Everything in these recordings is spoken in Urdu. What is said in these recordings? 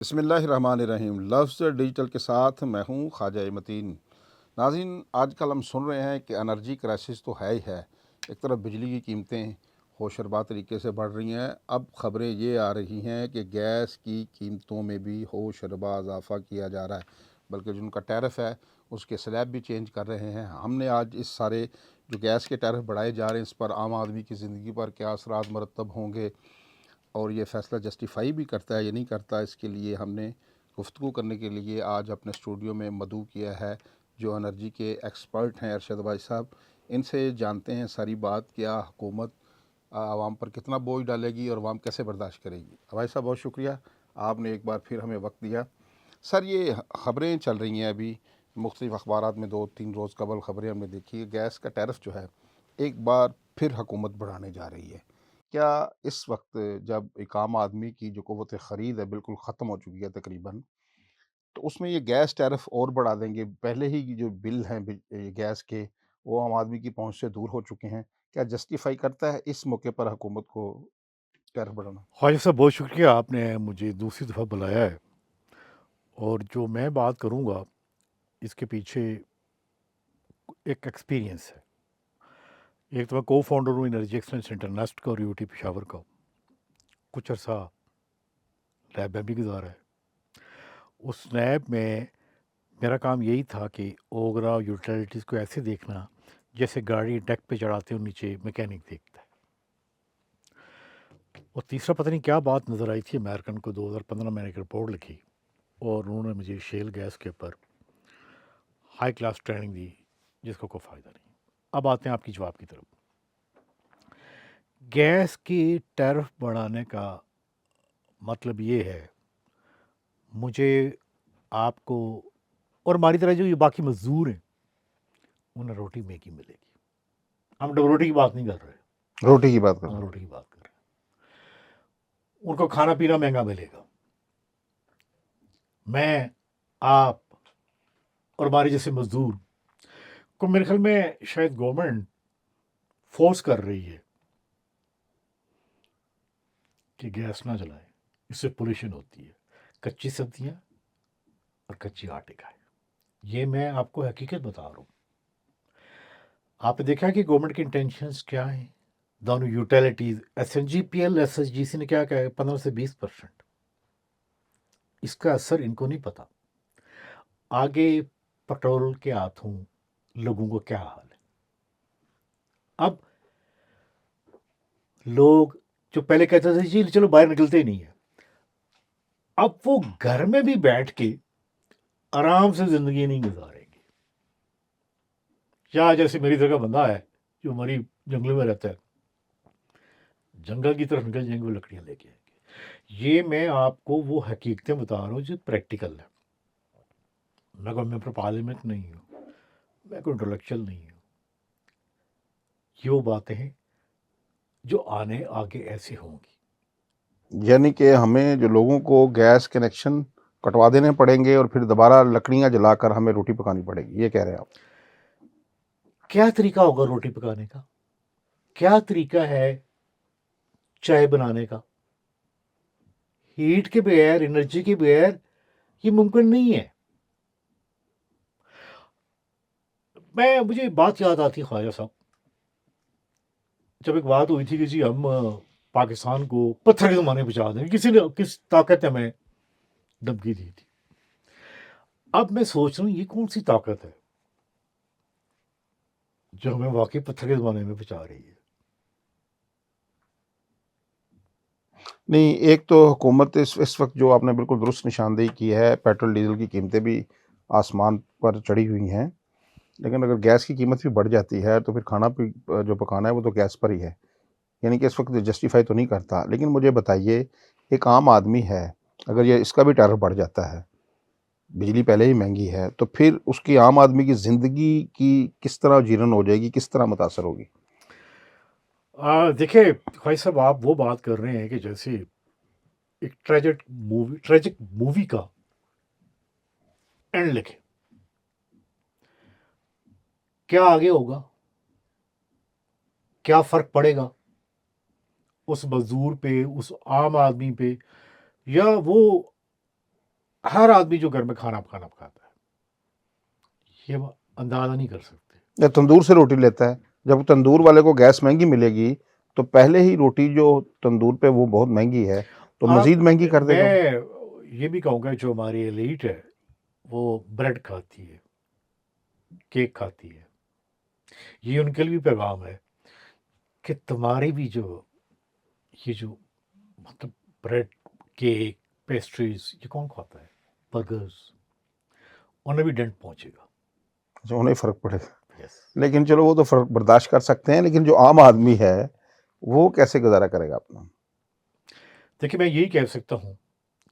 بسم اللہ الرحمن الرحیم۔ لفظ ڈیجیٹل کے ساتھ میں ہوں خواجہ متین۔ ناظرین، آج کل ہم سن رہے ہیں کہ انرجی کرائسس تو ہے ہی ہے۔ ایک طرف بجلی کی قیمتیں ہوشربا طریقے سے بڑھ رہی ہیں، اب خبریں یہ آ رہی ہیں کہ گیس کی قیمتوں میں بھی ہوشربا اضافہ کیا جا رہا ہے، بلکہ جن کا ٹیرف ہے اس کے سلیب بھی چینج کر رہے ہیں۔ ہم نے آج اس سارے جو گیس کے ٹیرف بڑھائے جا رہے ہیں اس پر عام آدمی کی زندگی پر کیا اثرات مرتب ہوں گے، اور یہ فیصلہ جسٹیفائی بھی کرتا ہے یا نہیں کرتا، اس کے لیے ہم نے گفتگو کرنے کے لیے آج اپنے اسٹوڈیو میں مدعو کیا ہے جو انرجی کے ایکسپرٹ ہیں، ارشد بھائی صاحب۔ ان سے جانتے ہیں ساری بات، کیا حکومت عوام پر کتنا بوجھ ڈالے گی اور عوام کیسے برداشت کرے گی۔ بھائی صاحب بہت شکریہ، آپ نے ایک بار پھر ہمیں وقت دیا۔ سر، یہ خبریں چل رہی ہیں ابھی مختلف اخبارات میں، 2-3 روز قبل خبریں ہم نے دیکھی، گیس کا ٹیرف جو ہے ایک بار پھر حکومت بڑھانے جا رہی ہے۔ کیا اس وقت جب ایک عام آدمی کی جو قوت خرید ہے بالکل ختم ہو چکی ہے تقریباً، تو اس میں یہ گیس ٹیرف اور بڑھا دیں گے؟ پہلے ہی جو بل ہیں گیس کے، وہ عام آدمی کی پہنچ سے دور ہو چکے ہیں، کیا جسٹیفائی کرتا ہے اس موقع پر حکومت کو ٹیرف بڑھانا؟ خواجہ صاحب بہت شکریہ، آپ نے مجھے دوسری دفعہ بلایا ہے، اور جو میں بات کروں گا اس کے پیچھے ایک ایکسپیرینس ہے۔ ایک تو میں کو فاؤنڈر ہوں انرجی ایکسلنس انٹرنیسٹ کا اور یو ٹی پشاور کا، کچھ عرصہ لیب میں بھی گزارا ہے۔ اس لیب میں میرا کام یہی تھا کہ اوگرا یوٹیلیٹیز کو ایسے دیکھنا جیسے گاڑی ڈیک پہ چڑھاتے ہو، نیچے میکینک دیکھتا ہے۔ اور تیسرا پتہ نہیں کیا بات نظر آئی تھی امریکن کو، 2015 میں نے ایک رپورٹ لکھی اور انہوں نے مجھے شیل گیس کے اوپر ہائی کلاس ٹریننگ دی جس کا کوئی فائدہ نہیں۔ اب آتے ہیں آپ کی جواب کی طرف۔ گیس کی ٹیرف بڑھانے کا مطلب یہ ہے، مجھے، آپ کو اور ہماری طرح جو یہ باقی مزدور ہیں انہیں روٹی میگی ملے گی۔ ہم ڈبل روٹی کی بات نہیں کر رہے، روٹی کی بات کر رہا ہم ہوں۔ روٹی کی بات کر رہے ہیں۔ ان کو کھانا پینا مہنگا ملے گا۔ میں، آپ اور ہمارے جیسے مزدور کو میرے خیال میں شاید گورنمنٹ فورس کر رہی ہے کہ گیس نہ جلائیں، اس سے پولیوشن ہوتی ہے، کچی سبزیاں اور کچی آٹے کھائیں۔ یہ میں آپ کو حقیقت بتا رہا ہوں۔ آپ نے دیکھا کہ گورنمنٹ کی انٹینشنز کیا ہیں؟ دونوں utilities, S N G P L, S S G C نے کیا کہا ہے؟ 15 سے 20%۔ اس کا اثر ان کو نہیں پتا آگے پٹرول کے ہاتھوں لوگوں کو کیا حال ہے۔ اب لوگ جو پہلے کہتے تھے جی چلو باہر نکلتے ہی نہیں ہیں، اب وہ گھر میں بھی بیٹھ کے آرام سے زندگی نہیں گزاریں گے۔ یا جیسے میری طرح کا بندہ ہے جو ہماری جنگلوں میں رہتا ہے، جنگل کی طرف نکل جائیں گے وہ لکڑیاں لے کے آئیں گے۔ یہ میں آپ کو وہ حقیقتیں بتا رہا ہوں جو پریکٹیکل ہے۔ میں کوئی ممبر پارلیمنٹ نہیں ہوں، میں کوئی انٹلیکچوئل نہیں ہوں۔ یہ وہ باتیں ہیں جو آگے ایسے ہوں گی۔ یعنی کہ ہمیں جو لوگوں کو گیس کنیکشن کٹوا دینے پڑیں گے اور پھر دوبارہ لکڑیاں جلا کر ہمیں روٹی پکانی پڑے گی، یہ کہہ رہے ہیں آپ؟ کیا طریقہ ہوگا روٹی پکانے کا؟ کیا طریقہ ہے چائے بنانے کا؟ ہیٹ کے بغیر، انرجی کے بغیر یہ ممکن نہیں ہے۔ مجھے بات یاد آتی خواجہ صاحب، جب ایک بات ہوئی تھی کہ جی ہم پاکستان کو پتھر کے زمانے پہ پہنچا دیں گے، کسی نے، کس طاقت نے ہمیں دھمکی دی تھی۔ اب میں سوچ رہا ہوں یہ کون سی طاقت ہے جو ہمیں واقعی پتھر کے زمانے میں پہنچا رہی ہے؟ نہیں، ایک تو حکومت اس وقت جو آپ نے بالکل درست نشاندہی کی ہے، پیٹرول ڈیزل کی قیمتیں بھی آسمان پر چڑھی ہوئی ہیں، لیکن اگر گیس کی قیمت بھی بڑھ جاتی ہے تو پھر کھانا جو پکانا ہے وہ تو گیس پر ہی ہے، یعنی کہ اس وقت جسٹیفائی تو نہیں کرتا۔ لیکن مجھے بتائیے، ایک عام آدمی ہے، اگر یہ اس کا بھی ٹیرف بڑھ جاتا ہے، بجلی پہلے ہی مہنگی ہے، تو پھر اس کی عام آدمی کی زندگی کی کس طرح جیرن ہو جائے گی، کس طرح متاثر ہوگی؟ دیکھیں خواجہ صاحب، آپ وہ بات کر رہے ہیں کہ جیسے ایک ٹریجک مووی کا اینڈ لکھے، کیا آگے ہوگا؟ کیا فرق پڑے گا اس مزدور پہ، اس عام آدمی پہ، یا وہ ہر آدمی جو گھر میں کھانا پکاتا ہے یہ اندازہ نہیں کر سکتے. یا تندور سے روٹی لیتا ہے. جب تندور والے کو گیس مہنگی ملے گی تو پہلے ہی روٹی جو تندور پہ وہ بہت مہنگی ہے تو آپ مزید مہنگی کر دے گا. میں یہ بھی کہوں گا جو ہماری ایلیٹ ہے وہ بریڈ کھاتی ہے, کیک کھاتی ہے. یہ ان کے لیے بھی پیغام ہے کہ تمہاری بھی جو یہ جو مطلب بریڈ, کیک, پیسٹریز یہ کون کھاتا ہے, برگرز, انہیں بھی ڈنٹ پہنچے گا. اچھا, انہیں فرق پڑے گا. یس. لیکن چلو وہ تو فرق برداشت کر سکتے ہیں, لیکن جو عام آدمی ہے وہ کیسے گزارا کرے گا اپنا؟ دیکھیے میں یہی کہہ سکتا ہوں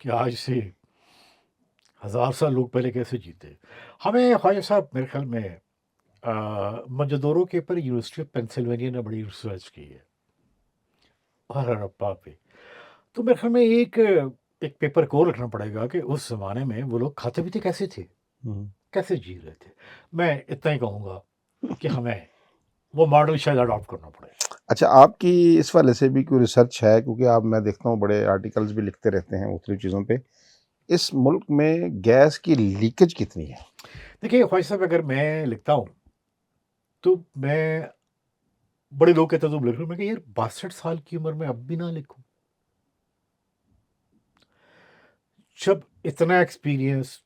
کہ آج سے 1000 سال لوگ پہلے کیسے جیتے. ہمیں خواجہ صاحب میرے خیال میں مجدوروں کے اوپر یونیورسٹی آف پینسلوینیا نے بڑی ریسرچ کی ہے اور ہڑپا پہ. تو میرے خیال میں ایک پیپر کو رکھنا پڑے گا کہ اس زمانے میں وہ لوگ کھاتے پیتے کیسے تھے, کیسے جی رہے تھے. میں اتنا ہی کہوں گا کہ ہمیں وہ ماڈل شاید اڈاپٹ کرنا پڑے. اچھا, آپ کی اس والے سے بھی کوئی ریسرچ ہے؟ کیونکہ آپ, میں دیکھتا ہوں بڑے آرٹیکلز بھی لکھتے رہتے ہیں مختلف چیزوں پہ. اس ملک میں گیس کی لیکیج کتنی ہے؟ دیکھیے خواجہ صاحب اگر میں لکھتا ہوں تو میں بڑے لوگ کہتے ہیں تو لکھ رہا ہوں, میں کہ یار 62 سال کی عمر میں اب بھی نہ لکھوں. جب اتنا ایکسپیرینس,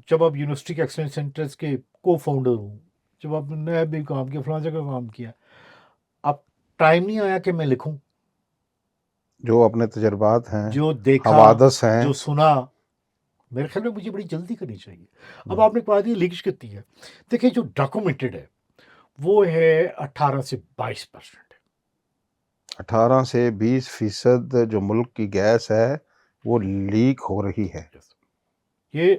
جب آپ یونیورسٹی کے ایکسلنس سینٹرز کے کو فاؤنڈر ہوں, جب آپ نے نیا بھی کام کیا, فلاں جگہ کام کیا, اب ٹائم نہیں آیا کہ میں لکھوں. جو اپنے تجربات ہیں, جو دیکھا, حوادث ہیں. جو سنا, میرے خیال میں مجھے بڑی جلدی کرنی چاہیے. اب آپ نے کہا دی لیکیج کتنی ہے. دیکھیں جو ڈاکومنٹڈ ہے وہ ہے 18 سے 22%. 18 سے 20% جو ملک کی گیس ہے وہ لیک ہو رہی ہے, یہ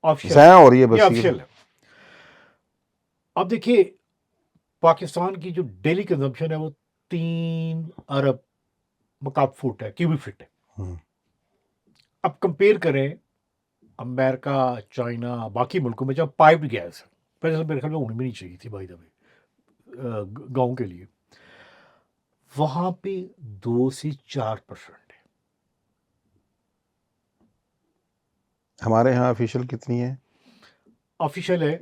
آفیشل ضائع ہو رہی ہے. یہ بس آفیشل ہے. اب دیکھیے پاکستان کی جو ڈیلی کنزمپشن ہے وہ 3 ارب مکعب فٹ ہے, کیوبک فٹ ہے. اب کمپیئر کریں امریکہ, چائنا, باقی ملکوں میں جب پائپڈ گیس ہے, پہلے میرے خیال میں ہونی بھی نہیں چاہیے تھی بائی دا وے گاؤں کے لیے, وہاں پہ 2 سے 4% ہے. ہمارے ہاں آفیشیل کتنی ہے؟ آفیشیل ہے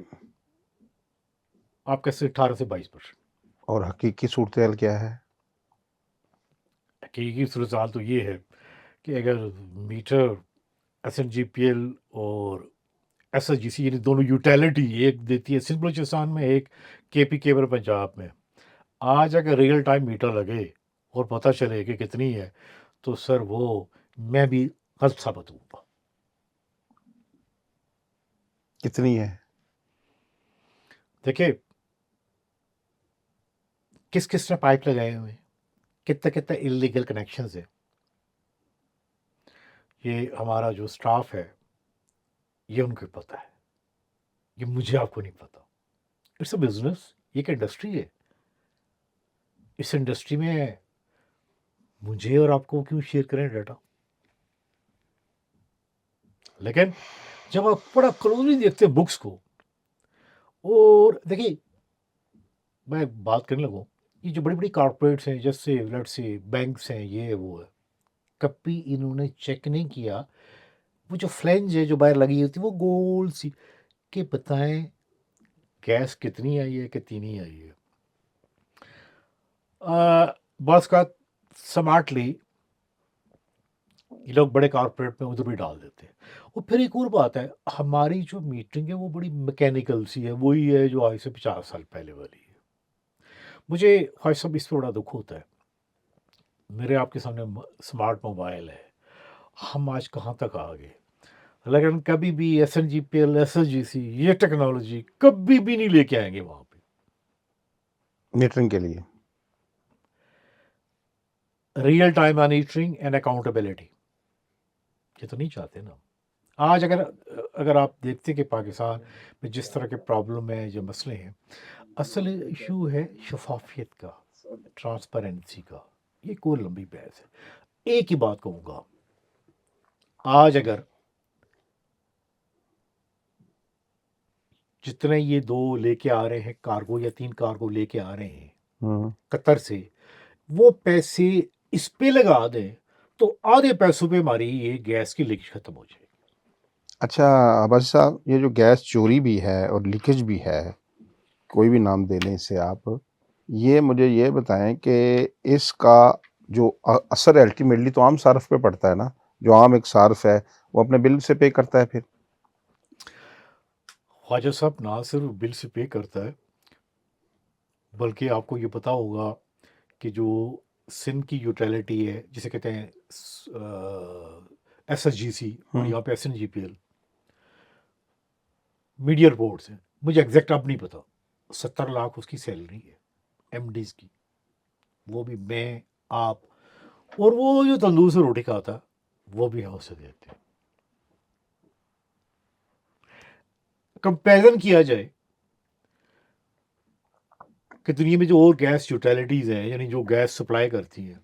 آپ کیسے 18 سے 22%. اور حقیقی صورتحال کیا ہے؟ حقیقی صورتحال تو یہ ہے کہ اگر meter S N G P L اور ایس ایس جی سی یعنی دونوں یوٹیلیٹی ایک دیتی ہے سندھ بلوچستان میں, ایک کے پی کیبل پنجاب میں, آج اگر ریئل ٹائم میٹر لگے اور پتہ چلے کہ کتنی ہے تو سر وہ میں بھی غلط ثابت ہوں گا. کتنی ہے؟ دیکھیں کس کس نے پائپ لگائے ہوئے, کتنے انلیگل کنیکشنز ہیں. یہ ہمارا جو سٹاف ہے یہ ان کو پتہ ہے, یہ مجھے آپ کو نہیں پتہ. اٹس اے بزنس, یہ ایک انڈسٹری ہے. اس انڈسٹری میں مجھے اور آپ کو کیوں شیئر کریں ڈیٹا. لیکن جب آپ بڑا کلوزلی دیکھتے ہیں بکس کو, اور دیکھیے میں بات کرنے لگوں, یہ جو بڑی بڑی کارپوریٹس ہیں جیسے لیٹ سے بینکس ہیں, یہ وہ ہے, کبھی انہوں نے چیک نہیں کیا وہ جو فلینج ہے جو باہر لگی ہوتی ہے وہ گول سی, کہ بتائیں گیس کتنی آئی ہے کتنی نہیں آئی ہے. بعض کا سمارٹلی یہ لوگ بڑے کارپوریٹ میں ادھر بھی ڈال دیتے ہیں. اور پھر ایک اور بات ہے, ہماری جو میٹرنگ ہے وہ بڑی میکینیکل سی ہے, وہی ہے جو آج سے 50 سال پہلے والی ہے. مجھے خواہش صاحب اس پہ بڑا دکھ ہوتا ہے. میرے آپ کے سامنے اسمارٹ موبائل ہے, ہم آج کہاں تک آ گئے, لیکن کبھی بھی S N G P L, S S G C, یہ ٹیکنالوجی کبھی بھی نہیں لے کے آئیں گے وہاں پہ. میٹرنگ کے لیے real time monitoring and accountability یہ تو نہیں چاہتے نا. آج اگر آپ دیکھتے کہ پاکستان میں جس طرح کے پرابلم ہیں, جو مسئلے ہیں, اصل ایشو ہے شفافیت کا, ٹرانسپیرنسی کا. یہ کوئی لمبی بحث ہے. ایک ہی بات کہوں گا, آج اگر جتنے یہ 2 لے کے آ رہے ہیں کارگو یا 3 کارگو لے کے آ رہے ہیں قطر سے, وہ پیسے اس پہ لگا دیں تو آدھے پیسوں پہ ہماری یہ گیس کی لیکیج ختم ہو جائے گی۔ اچھا عباسی صاحب، یہ جو گیس چوری بھی ہے اور لیکیج بھی ہے، کوئی بھی نام دے لیں اسے آپ، یہ مجھے یہ بتائیں کہ اس کا جو اثر الٹیمیٹلی تو عام صارف پہ پڑتا ہے نا، جو عام ایک صارف ہے وہ اپنے بل سے پے کرتا ہے پھر؟ خواجہ صاحب نہ صرف بل سے پے کرتا ہے، بلکہ آپ کو یہ پتا ہوگا کہ جو سندھ کی یوٹیلیٹی ہے جسے کہتے ہیں ایس ایس جی سی اور یہاں پہ S N G P L, media reports ہیں، مجھے ایگزیکٹ اب نہیں پتا، 70 لاکھ اس کی سیلری ہے ایم ڈیز کی، وہ بھی میں آپ، اور وہ جو تندور سے روٹی کھاتا وہ بھی ہم اسے دیتے ہیں۔ کمپیرزن کیا جائے کہ دنیا میں جو اور گیس یوٹیلیٹیز ہیں، یعنی جو گیس سپلائی کرتی ہیں،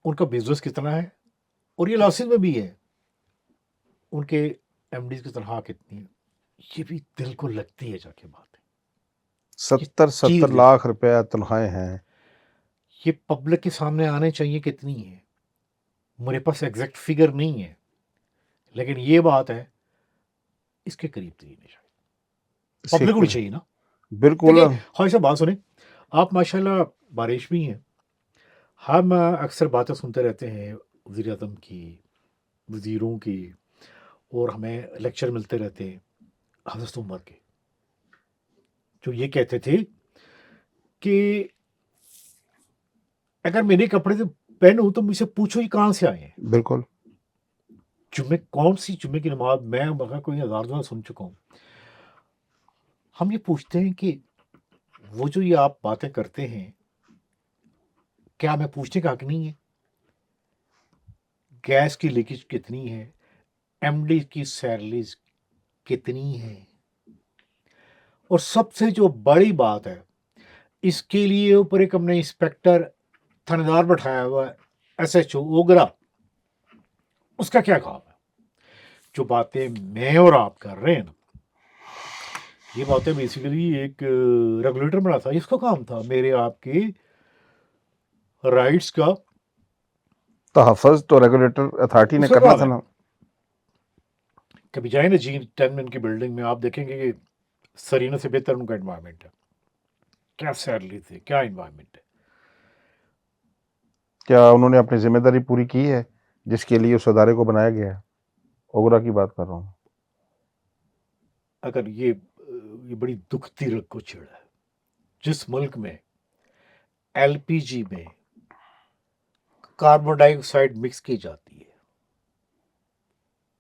ان کا بزنس کتنا ہے، اور یہ لاسن میں بھی ہے، ان کے ایم ڈیز کی تنخواہ کتنی ہے، یہ بھی دل کو لگتی ہے جا کے بات ہے۔ 70 لاکھ روپے تنخواہیں ہیں۔ یہ پبلک کے سامنے آنے چاہیے کتنی ہے، میرے پاس ایگزیکٹ فگر نہیں ہے، لیکن یہ بات ہے اس کے قریب ترین ہے، شاید پبلک ہونی چاہیے نا۔ بالکل دیکھیں خواہش صاحب بات سنیں، آپ ماشاءاللہ بارش بھی ہیں، ہم اکثر باتیں سنتے رہتے ہیں وزیر اعظم کی، وزیروں کی، اور ہمیں لیکچر ملتے رہتے ہیں حضرت عمر کے، جو یہ کہتے تھے کہ اگر میرے کپڑے سے پہنوں تو مجھ سے پوچھو یہ کہاں سے آئے ہیں۔ بالکل جمعے کون سی جمعے کی نماز میں مگر کوئی ہزار دفعہ سن چکا ہوں، ہم یہ پوچھتے ہیں کہ وہ جو یہ آپ باتیں کرتے ہیں کیا ہمیں پوچھنے کا حق نہیں ہے؟ گیس کی لیکیج کتنی ہے، ایم ڈی کی سیلریز کتنی ہے، اور سب سے جو بڑی بات ہے اس کے لیے اوپر ایک ہم نے انسپیکٹر تھانے بٹھایا ہوا ہے، ایس ایچ او اوگرا، اس کا کیا کام ہے؟ جو باتیں میں اور آپ کر رہے ہیں نا، یہ باتیں بیسیکلی ایک ریگولیٹر بنا تھا، اس کا کام تھا میرے آپ کے رائٹس کا تحفظ تو ریگولیٹر اتھارٹی نے اس کا کرنا کام تھا ہے۔ نا۔ کبھی جائیں نا جی 10 منٹ کی بلڈنگ میں، آپ دیکھیں گے کہ سرینا سے بہتر ان کا انوائرمنٹ ہے، کیا سیلری تھی، کیا انوائرمنٹ ہے۔ کیا انہوں نے اپنی ذمہ داری پوری کی ہے جس کے لیے اس ادارے کو بنایا گیا ہے؟ اوگرا کی بات کر رہا ہوں۔ اگر یہ بڑی دکھتی رگ کو چھیڑا ہے، جس ملک میں ایل پی جی میں کاربن ڈائی آکسائڈ مکس کی جاتی ہے،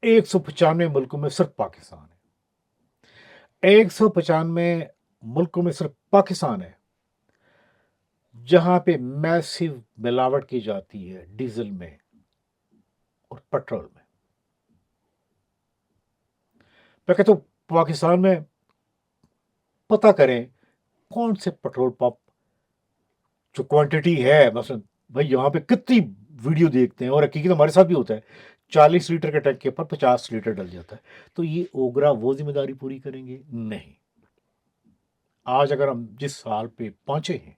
195 ملکوں میں صرف پاکستان ہے، 195 ملکوں میں صرف پاکستان ہے جہاں پہ میسیو ملاوٹ کی جاتی ہے ڈیزل میں اور پیٹرول میں۔ میں کہتا ہوں پاکستان میں پتہ کریں کون سے پیٹرول پمپ جو کوانٹٹی ہے، مثلا بھائی یہاں پہ کتنی ویڈیو دیکھتے ہیں، اور حقیقت ہمارے ساتھ بھی ہوتا ہے، 40 لیٹر کے ٹینک کے اوپر 50 لیٹر ڈل جاتا ہے، تو یہ اوگرا وہ ذمہ داری پوری کریں گے؟ نہیں۔ آج اگر ہم جس حال پہ پہنچے ہیں،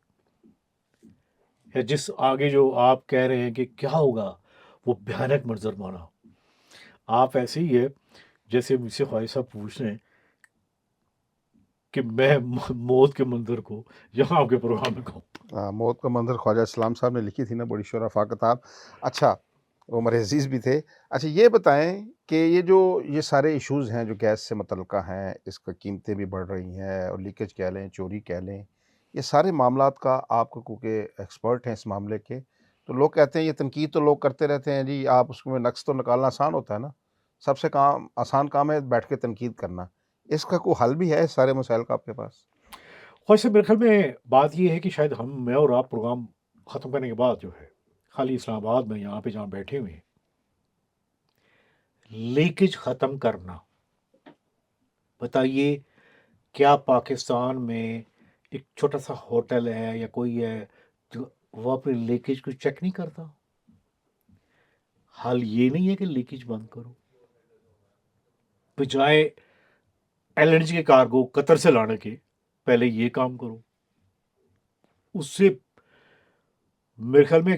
یا جس آگے جو آپ کہہ رہے ہیں کہ کیا ہوگا، وہ بھیانک منظر مانا، آپ ایسے ہی ہے جیسے مجھ سے خواہش صاحب پوچھ رہے ہیں کہ میں موت کے منظر کو یہاں آپ کے پروگرام میں کہوں۔ موت کا منظر خواجہ اسلام صاحب نے لکھی تھی نا، بڑی شرفا کتاب۔ اچھا عمر عزیز بھی تھے۔ اچھا یہ بتائیں کہ یہ سارے ایشوز ہیں جو گیس سے متعلقہ ہیں، اس کا قیمتیں بھی بڑھ رہی ہیں، اور لیکیج کہہ لیں، چوری کہہ لیں، یہ سارے معاملات کا آپ کو کیونکہ ایکسپرٹ ہیں اس معاملے کے، تو لوگ کہتے ہیں یہ تنقید تو لوگ کرتے رہتے ہیں جی، آپ اس میں نقص تو نکالنا آسان ہوتا ہے نا، سب سے آسان کام ہے بیٹھ کے تنقید کرنا، اس کا کوئی حل بھی ہے اس سارے مسائل کا آپ کے پاس؟ خواہش صاحب میرے خیال میں بات یہ ہے کہ شاید میں اور آپ پروگرام ختم کرنے کے بعد جو ہے خالی اسلام آباد میں یہاں پہ جہاں بیٹھے ہوئے ہیں، لیکیج ختم کرنا، بتائیے کیا پاکستان میں ایک چھوٹا سا ہوٹل ہے یا کوئی ہے جو وہ اپنی لیکیج کو چیک نہیں کرتا؟ حل یہ نہیں ہے کہ لیکیج بند کرو، بجائے ایل این جی کے کارگو قطر سے لانے کے پہلے یہ کام کرو، اس سے میرے خیال میں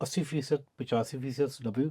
80%, 85%, 90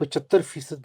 75%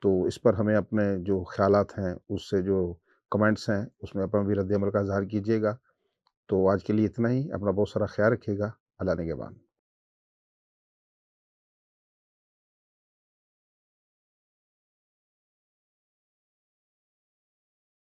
تو اس پر ہمیں اپنے جو خیالات ہیں اس سے جو کمنٹس ہیں اس میں اپنا بھی رد عمل کا اظہار کیجیے گا۔ تو آج کے لیے اتنا ہی، اپنا بہت سارا خیال رکھیے گا۔ اللہ نگہبان۔